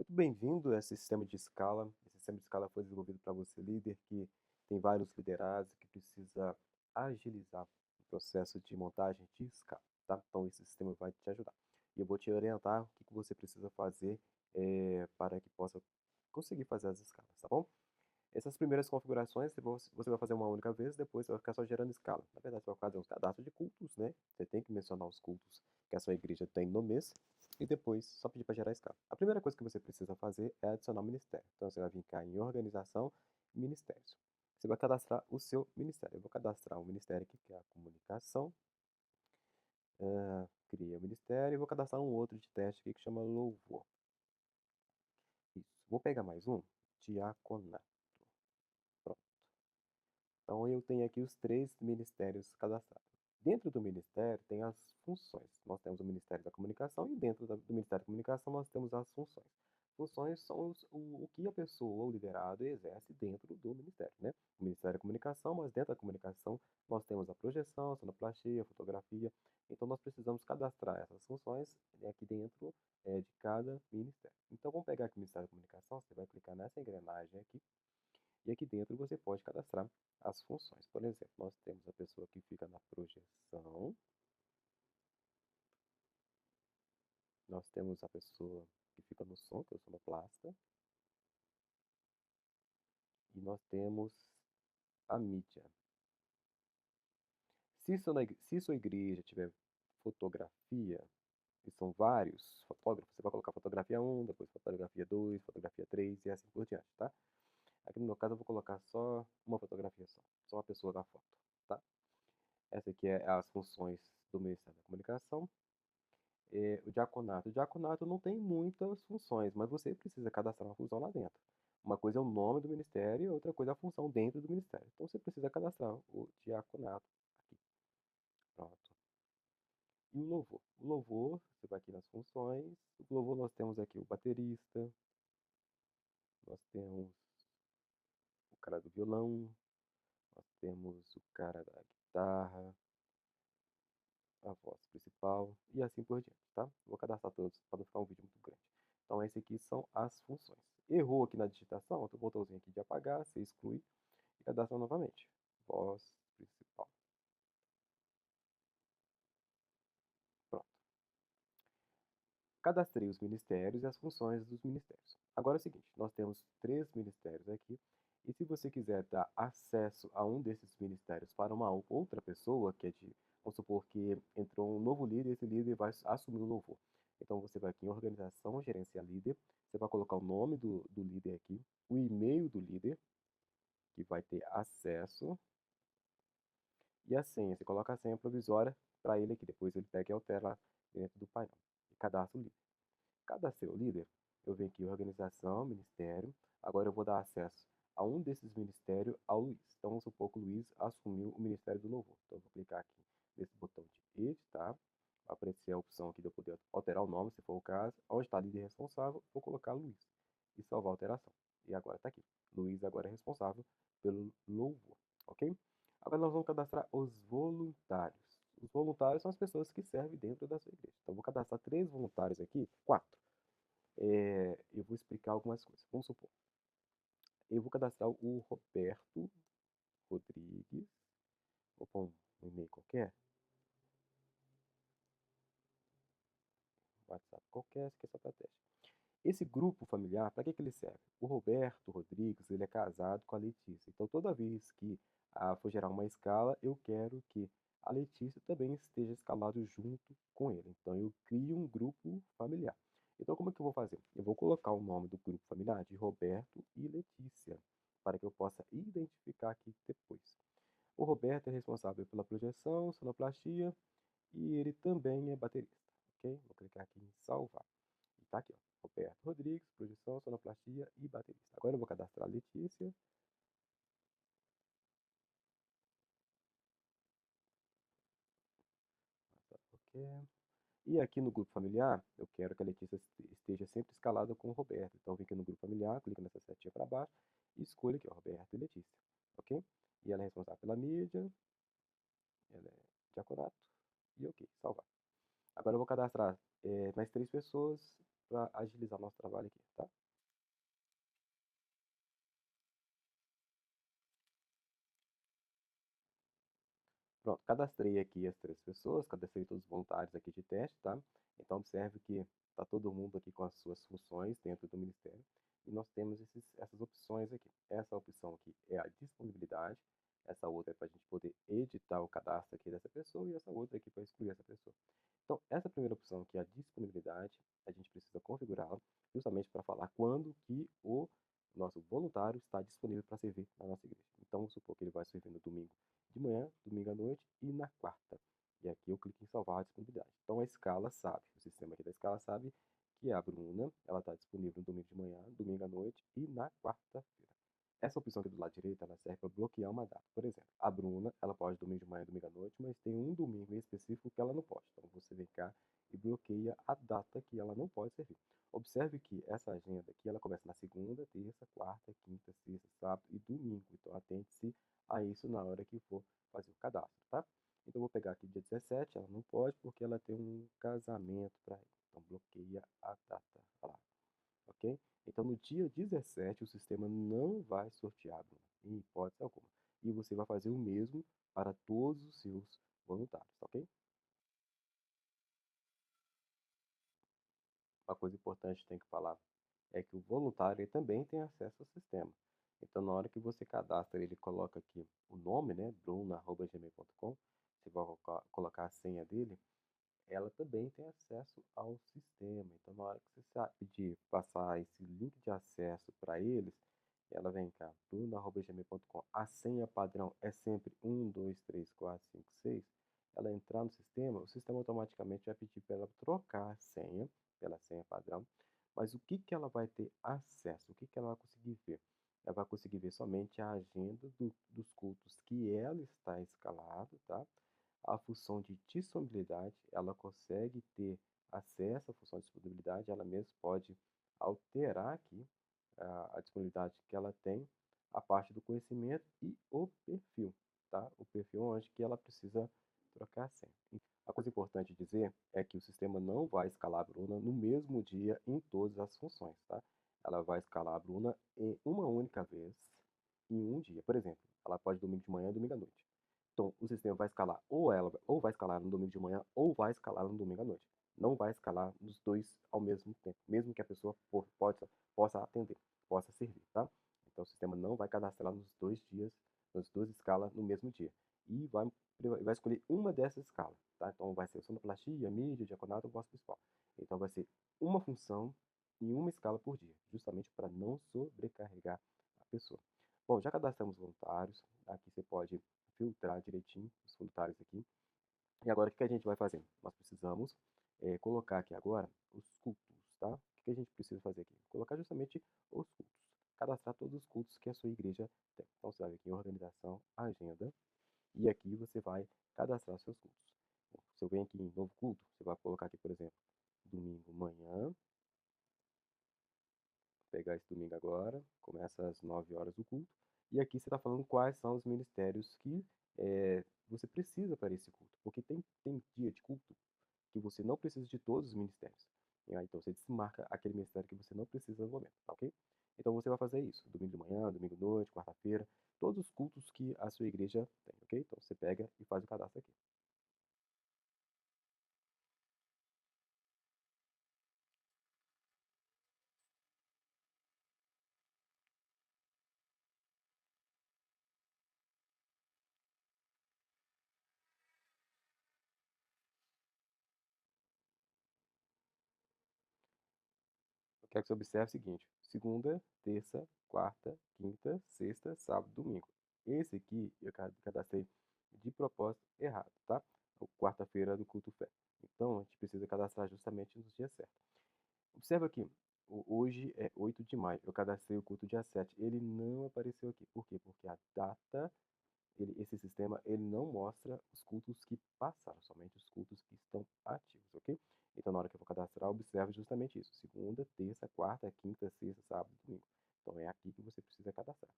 Muito bem-vindo a esse sistema de escala. Esse sistema de escala foi desenvolvido para você, líder, que tem vários liderados e que precisa agilizar o processo de montagem de escala, tá? Então, esse sistema vai te ajudar. E eu vou te orientar o que você precisa fazer para que possa conseguir fazer as escalas, tá bom? Essas primeiras configurações você vai fazer uma única vez, depois você vai ficar só gerando escala. Na verdade, você vai fazer um cadastro de cultos, né? Você tem que mencionar os cultos que a sua igreja tem no mês e depois só pedir para gerar escala. A primeira coisa que você precisa fazer é adicionar o ministério. Então, você vai vir cá em organização e ministérios. Você vai cadastrar o seu ministério. Eu vou cadastrar um ministério aqui, que é a comunicação. Cria o ministério e vou cadastrar um outro de teste aqui que chama louvor. Isso. Vou pegar mais um, diaconato. Pronto. Então, eu tenho aqui os três ministérios cadastrados. Dentro do ministério tem as funções. Nós temos o Ministério da Comunicação e dentro do Ministério da Comunicação nós temos as funções. Funções são o que a pessoa, o liderado, exerce dentro do ministério, né? O Ministério da Comunicação, mas dentro da comunicação nós temos a projeção, a sonoplastia, a fotografia. Então, nós precisamos cadastrar essas funções aqui dentro de cada ministério. Então, vamos pegar aqui o Ministério da Comunicação, você vai clicar nessa engrenagem aqui e aqui dentro você pode cadastrar as funções. Por exemplo, nós temos a pessoa que fica na projeção, nós temos a pessoa que fica no som, que é o sonoplasta, e nós temos a mídia. Se sua igreja tiver fotografia, e são vários fotógrafos, você vai colocar fotografia 1, depois fotografia 2, fotografia 3 e assim por diante, tá? Aqui no meu caso eu vou colocar só uma fotografia só uma pessoa na foto, tá? Essa aqui é as funções do Ministério da Comunicação. O diaconato. O diaconato não tem muitas funções, mas você precisa cadastrar uma função lá dentro. Uma coisa é o nome do ministério e outra coisa é a função dentro do ministério. Então você precisa cadastrar o diaconato aqui. Pronto. E o louvor. O louvor, você vai aqui nas funções. O louvor nós temos aqui o baterista, nós temos o cara do violão, nós temos o cara da guitarra, a voz principal e assim por diante, tá? Vou cadastrar todos para não ficar um vídeo muito grande. Então, esse aqui são as funções. Errou aqui na digitação, outro botãozinho aqui de apagar, você exclui e cadastra novamente. Voz principal. Pronto. Cadastrei os ministérios e as funções dos ministérios. Agora é o seguinte, nós temos 3 ministérios aqui, e se você quiser dar acesso a um desses ministérios para uma outra pessoa, que é de, vamos supor que entrou um novo líder, esse líder vai assumir o louvor. Então você vai aqui em organização, gerenciar líder, você vai colocar o nome do líder aqui, o e-mail do líder, que vai ter acesso, e a senha. Você coloca a senha provisória para ele aqui, depois ele pega e altera lá dentro do painel. E cadastra o líder. Cadastrei o líder, eu venho aqui em organização, ministério, agora eu vou dar acesso a um desses ministérios ao Luiz. Então vamos supor que o Luiz assumiu o Ministério do Louvor. Então eu vou clicar aqui nesse botão de editar, vai aparecer a opção aqui de eu poder alterar o nome, se for o caso. Onde está líder responsável, vou colocar Luiz e salvar a alteração. E agora está aqui. Luiz agora é responsável pelo louvor, ok? Agora nós vamos cadastrar os voluntários. Os voluntários são as pessoas que servem dentro da sua igreja. Então, eu vou cadastrar 3 voluntários aqui, 4. Eu vou explicar algumas coisas. Vamos supor, eu vou cadastrar o Roberto Rodrigues. Vou pôr um e-mail qualquer, um WhatsApp qualquer, isso aqui é só para teste. Esse grupo familiar, para que ele serve? O Roberto Rodrigues, ele é casado com a Letícia. Então, toda vez que for gerar uma escala, eu quero que a Letícia também esteja escalado junto com ele. Então, eu crio um grupo familiar. Então, como é que eu vou fazer? Eu vou colocar o nome do grupo familiar de Roberto e Letícia, para que eu possa identificar aqui depois. O Roberto é responsável pela projeção, sonoplastia e ele também é baterista, ok? Vou clicar aqui em salvar. E tá aqui, ó. Roberto Rodrigues, projeção, sonoplastia e baterista. Agora eu vou cadastrar a Letícia. Ok. E aqui no grupo familiar, eu quero que a Letícia esteja sempre escalada com o Roberto. Então, eu venho aqui no grupo familiar, clico nessa setinha para baixo e escolho aqui, ó, Roberto e Letícia. Ok? E ela é responsável pela mídia, ela é diaconato e ok, salvar. Agora eu vou cadastrar mais 3 pessoas para agilizar nosso trabalho aqui, tá? Pronto, cadastrei aqui as 3 pessoas, cadastrei todos os voluntários aqui de teste, tá? Então observe que está todo mundo aqui com as suas funções dentro do ministério e nós temos essas opções aqui. Essa opção aqui é a disponibilidade, essa outra é para a gente poder editar o cadastro aqui dessa pessoa e essa outra aqui para excluir essa pessoa. Então, essa primeira opção aqui, a disponibilidade, a gente precisa configurá-la justamente para falar quando que o nosso voluntário está disponível para servir na nossa igreja. Então, vamos supor que ele vai servir no domingo de manhã, domingo à noite e na quarta. E aqui eu clico em salvar a disponibilidade. Então, a escala sabe, o sistema aqui da escala sabe que a Bruna, ela está disponível no domingo de manhã, domingo à noite e na quarta-feira. Essa opção aqui do lado direito, ela serve para bloquear uma data. Por exemplo, a Bruna, ela pode domingo de manhã, domingo à noite, mas tem um domingo em específico que ela não pode. Então você vem cá e bloqueia a data que ela não pode servir. Observe que essa agenda aqui, ela começa na segunda, terça, quarta, quinta, sexta, sábado e domingo. Então atente-se a isso na hora que for fazer o cadastro, tá? Então eu vou pegar aqui dia 17, ela não pode porque ela tem um casamento para ir. Então bloqueia a data. Olha lá, ok? Então, no dia 17, o sistema não vai sortear, Bruno, em hipótese alguma. E você vai fazer o mesmo para todos os seus voluntários, tá ok? Uma coisa importante que tem que falar é que o voluntário ele também tem acesso ao sistema. Então, na hora que você cadastra, ele coloca aqui o nome, né, bruno@gmail.com, você vai colocar a senha dele, ela também tem acesso ao sistema. Então, na hora que você pedir passar esse link de acesso para eles, ela vem cá, bruno@gmail.com. A senha padrão é sempre 1, 2, 3, 4, 5, 6. Ela entrar no sistema, o sistema automaticamente vai pedir para ela trocar a senha pela senha padrão. Mas o que que ela vai ter acesso? O que que ela vai conseguir ver? Ela vai conseguir ver somente a agenda dos cultos que ela está escalado, tá? A função de disponibilidade, ela consegue ter acesso à função de disponibilidade, ela mesma pode alterar aqui a disponibilidade que ela tem, a parte do conhecimento e o perfil, tá? O perfil onde que ela precisa trocar a senha. A coisa importante dizer é que o sistema não vai escalar a Bruna no mesmo dia em todas as funções, tá? Ela vai escalar a Bruna em uma única vez, em um dia. Por exemplo, ela pode domingo de manhã e domingo à noite. Então, o sistema vai escalar ou vai escalar no domingo de manhã ou vai escalar no domingo à noite. Não vai escalar nos dois ao mesmo tempo, mesmo que a pessoa possa atender, possa servir, tá? Então, o sistema não vai cadastrar nos 2 dias, nas 2 escalas no mesmo dia. E vai escolher uma dessas escalas, tá? Então, vai ser sonoplastia, mídia, diaconato ou voz principal. Então, vai ser uma função e uma escala por dia, justamente para não sobrecarregar a pessoa. Bom, já cadastramos voluntários. Aqui você pode filtrar direitinho os voluntários aqui. E agora, o que a gente vai fazer? Nós precisamos colocar aqui agora os cultos, tá? O que a gente precisa fazer aqui? Colocar justamente os cultos. Cadastrar todos os cultos que a sua igreja tem. Então, você vai aqui em organização, agenda, e aqui você vai cadastrar seus cultos. Bom, se eu venho aqui em novo culto, você vai colocar aqui, por exemplo, domingo manhã, pegar esse domingo agora, começa às 9 horas o culto, e aqui você está falando quais são os ministérios que você precisa para esse culto, porque tem dia de culto que você não precisa de todos os ministérios. E aí, então você desmarca aquele ministério que você não precisa no momento, tá ok? Então você vai fazer isso, domingo de manhã, domingo de noite, quarta-feira, todos os cultos que a sua igreja tem, ok? Então você pega e faz o cadastro aqui. Eu quero que você observe o seguinte: segunda, terça, quarta, quinta, sexta, sábado, domingo. Esse aqui eu cadastrei de propósito errado, tá? O quarta-feira do culto fé. Então a gente precisa cadastrar justamente nos dias certos. Observa aqui, hoje é 8 de maio. Eu cadastrei o culto dia 7. Ele não apareceu aqui. Por quê? Porque a data esse sistema ele não mostra os cultos que passaram, somente os cultos que estão ativos, ok? Então, na hora que eu vou cadastrar, observe justamente isso: segunda, terça, quarta, quinta, sexta, sábado, domingo. Então, é aqui que você precisa cadastrar.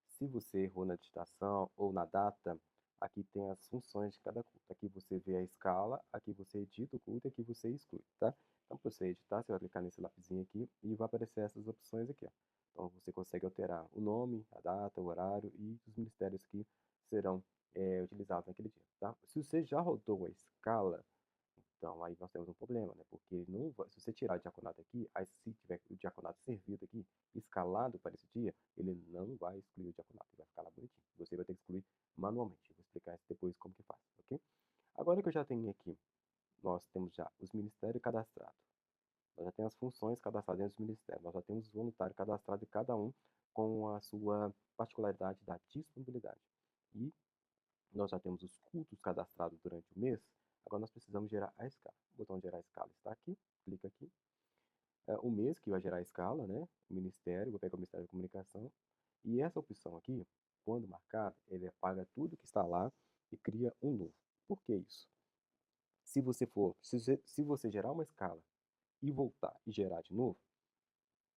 Se você errou na digitação ou na data, aqui tem as funções de cada culto. Aqui você vê a escala, aqui você edita o culto e aqui você exclui, tá? Então, para você editar, você vai clicar nesse lapisinho aqui e vai aparecer essas opções aqui, ó. Então, você consegue alterar o nome, a data, o horário e os ministérios que serão utilizados naquele dia, tá? Se você já rodou a escala, então aí nós temos um problema, né? Porque ele não vai, se você tirar o diaconato aqui, aí se tiver o diaconato servido aqui, escalado para esse dia, ele não vai excluir o diaconato, ele vai ficar lá bonitinho. Você vai ter que excluir manualmente. Eu vou explicar isso depois como que faz, ok? Agora que eu já tenho aqui, nós temos já os ministérios cadastrados. Nós já temos as funções cadastradas dentro dos ministérios. Nós já temos os voluntários cadastrados e cada um com a sua particularidade da disponibilidade. E nós já temos os cultos cadastrados durante o mês. Agora nós precisamos gerar a escala. O botão gerar escala está aqui. Clica aqui. O mês que vai gerar a escala, né? O ministério, vou pegar o Ministério da Comunicação. E essa opção aqui, quando marcada, ele apaga tudo que está lá e cria um novo. Por que isso? Se você gerar uma escala e voltar e gerar de novo,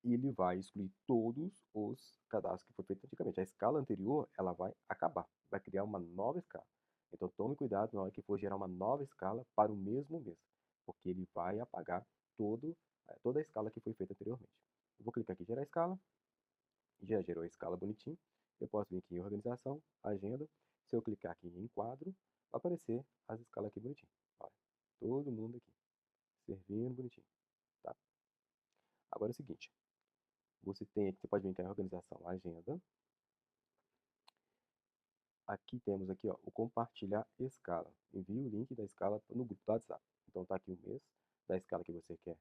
ele vai excluir todos os cadastros que foi feito antigamente. A escala anterior, ela vai acabar, vai criar uma nova escala. Então tome cuidado na hora que for gerar uma nova escala para o mesmo mês, porque ele vai apagar toda a escala que foi feita anteriormente. Eu vou clicar aqui em gerar escala, já gerou a escala bonitinho. Eu posso vir aqui em organização, agenda. Se eu clicar aqui em quadro, vai aparecer as escalas aqui bonitinho. Olha, todo mundo aqui, servindo bonitinho, tá? Agora é o seguinte, você pode vir aqui em organização, agenda. Aqui temos aqui, ó, o compartilhar escala. Envie o link da escala no grupo do WhatsApp. Então está aqui o mês da escala que você quer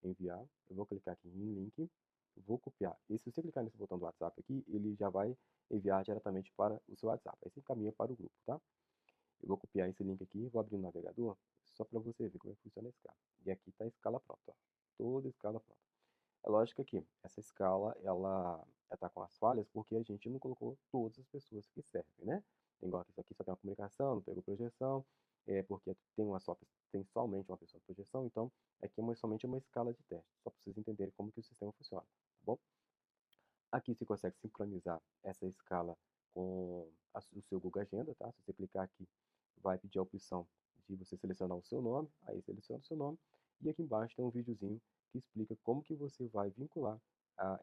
enviar. Eu vou clicar aqui em link, vou copiar. E se você clicar nesse botão do WhatsApp aqui, ele já vai enviar diretamente para o seu WhatsApp. Aí você encaminha para o grupo, tá? Eu vou copiar esse link aqui, vou abrir no navegador, só para você ver como é que funciona a escala. E aqui está a escala pronta, ó. Toda a escala pronta. É lógico que essa escala, ela está com as falhas porque a gente não colocou todas as pessoas que servem, né? Igual que isso aqui só tem uma comunicação, não pegou projeção, porque tem somente uma pessoa de projeção, então aqui é somente uma escala de teste, só para vocês entenderem como que o sistema funciona, tá bom? Aqui você consegue sincronizar essa escala com o seu Google Agenda, tá? Se você clicar aqui, vai pedir a opção de você selecionar o seu nome, aí seleciona o seu nome, e aqui embaixo tem um videozinho que explica como que você vai vincular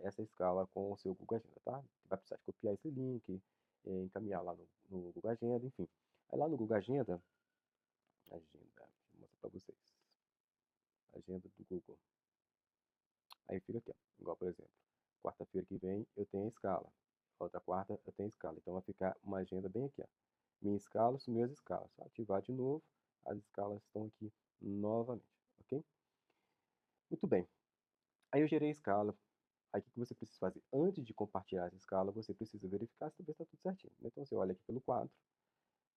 essa escala com o seu Google Agenda, tá? Vai precisar de copiar esse link, encaminhar lá no Google Agenda, enfim. Aí lá no Google Agenda, deixa eu mostrar para vocês, agenda do Google. Aí fica aqui, ó. Igual, por exemplo, quarta-feira que vem eu tenho a escala. Outra quarta eu tenho escala. Então vai ficar uma agenda bem aqui, ó. Minha escala, minhas escalas. Só ativar de novo, as escalas estão aqui novamente, ok? Muito bem. Aí eu gerei a escala. Aí o que você precisa fazer? Antes de compartilhar essa escala, você precisa verificar se está tudo certinho. Então você olha aqui pelo quadro.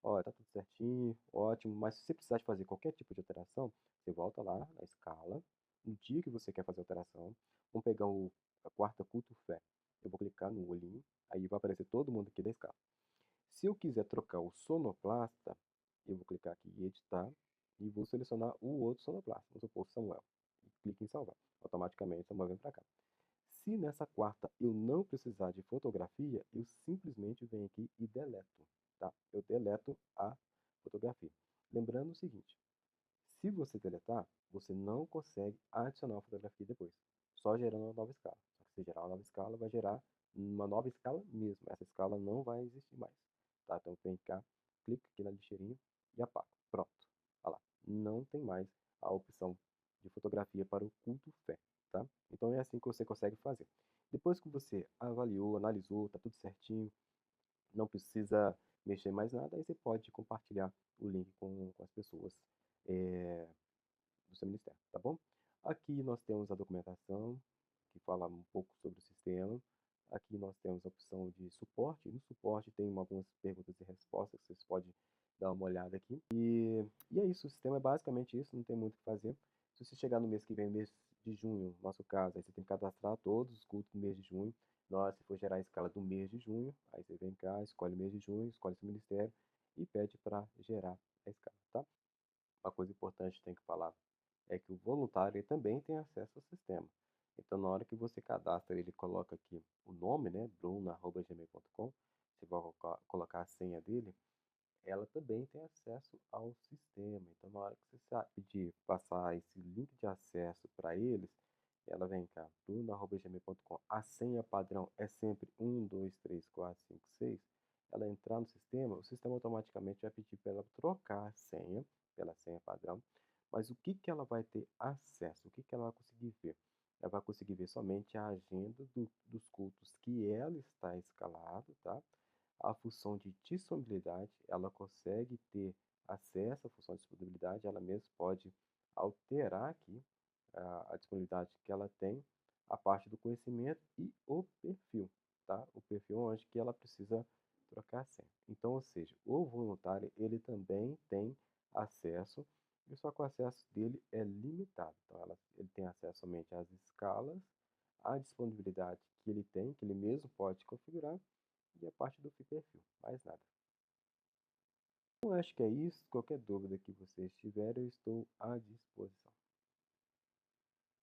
Olha, tá tudo certinho, ótimo. Mas se você precisar de fazer qualquer tipo de alteração, você volta lá na escala. No dia que você quer fazer a alteração, vamos pegar a quarta culto fé. Eu vou clicar no olhinho, aí vai aparecer todo mundo aqui da escala. Se eu quiser trocar o sonoplasta, eu vou clicar aqui em editar e vou selecionar o outro sonoplasta. Vamos supor Samuel. E clique em salvar. Automaticamente Samuel vem para cá. Se nessa quarta eu não precisar de fotografia, eu simplesmente venho aqui e deleto, tá? Eu deleto a fotografia. Lembrando o seguinte, se você deletar, você não consegue adicionar uma fotografia depois, só gerando uma nova escala. Só que se gerar uma nova escala, vai gerar uma nova escala mesmo. Essa escala não vai existir mais, tá? Então vem cá, clica aqui na lixeirinha e apaga. Pronto. Olha lá, não tem mais a opção de fotografia para o culto fé, tá? Então é assim que você consegue fazer. Depois que você avaliou, analisou, tá tudo certinho, não precisa mexer mais nada, aí você pode compartilhar o link com as pessoas do seu ministério, tá bom? Aqui nós temos a documentação, que fala um pouco sobre o sistema. Aqui nós temos a opção de suporte. No suporte tem algumas perguntas e respostas que vocês podem dar uma olhada aqui. E é isso, o sistema é basicamente isso, não tem muito o que fazer. Se você chegar no mês que vem, mês de junho, no nosso caso, aí você tem que cadastrar todos os cultos do mês de junho. Nós, se for gerar a escala do mês de junho, aí você vem cá, escolhe o mês de junho, escolhe seu ministério e pede para gerar a escala, tá? Uma coisa importante que tem que falar é que o voluntário ele também tem acesso ao sistema. Então, na hora que você cadastra, ele coloca aqui o nome, né, bruno@gmail.com, você vai colocar a senha dele, ela também tem acesso ao sistema. Então, na hora que você pedir passar esse link de acesso para eles, ela vem cá, bruno@gmail.com. A senha padrão é sempre 1, 2, 3, 4, 5, 6. Ela entrar no sistema, o sistema automaticamente vai pedir para ela trocar a senha pela senha padrão. Mas o que que ela vai ter acesso? O que que ela vai conseguir ver? Ela vai conseguir ver somente a agenda dos cultos que ela está escalado, tá? A função de disponibilidade, ela consegue ter acesso à função de disponibilidade, ela mesma pode alterar aqui a disponibilidade que ela tem, a parte do conhecimento e o perfil, tá? O perfil onde que ela precisa trocar a senha. Então, ou seja, o voluntário, ele também tem acesso, e só que o acesso dele é limitado. Então, ele tem acesso somente às escalas, à disponibilidade que ele tem, que ele mesmo pode configurar, e a parte do perfil, mais nada. Então, acho que é isso. Qualquer dúvida que vocês tiverem, eu estou à disposição.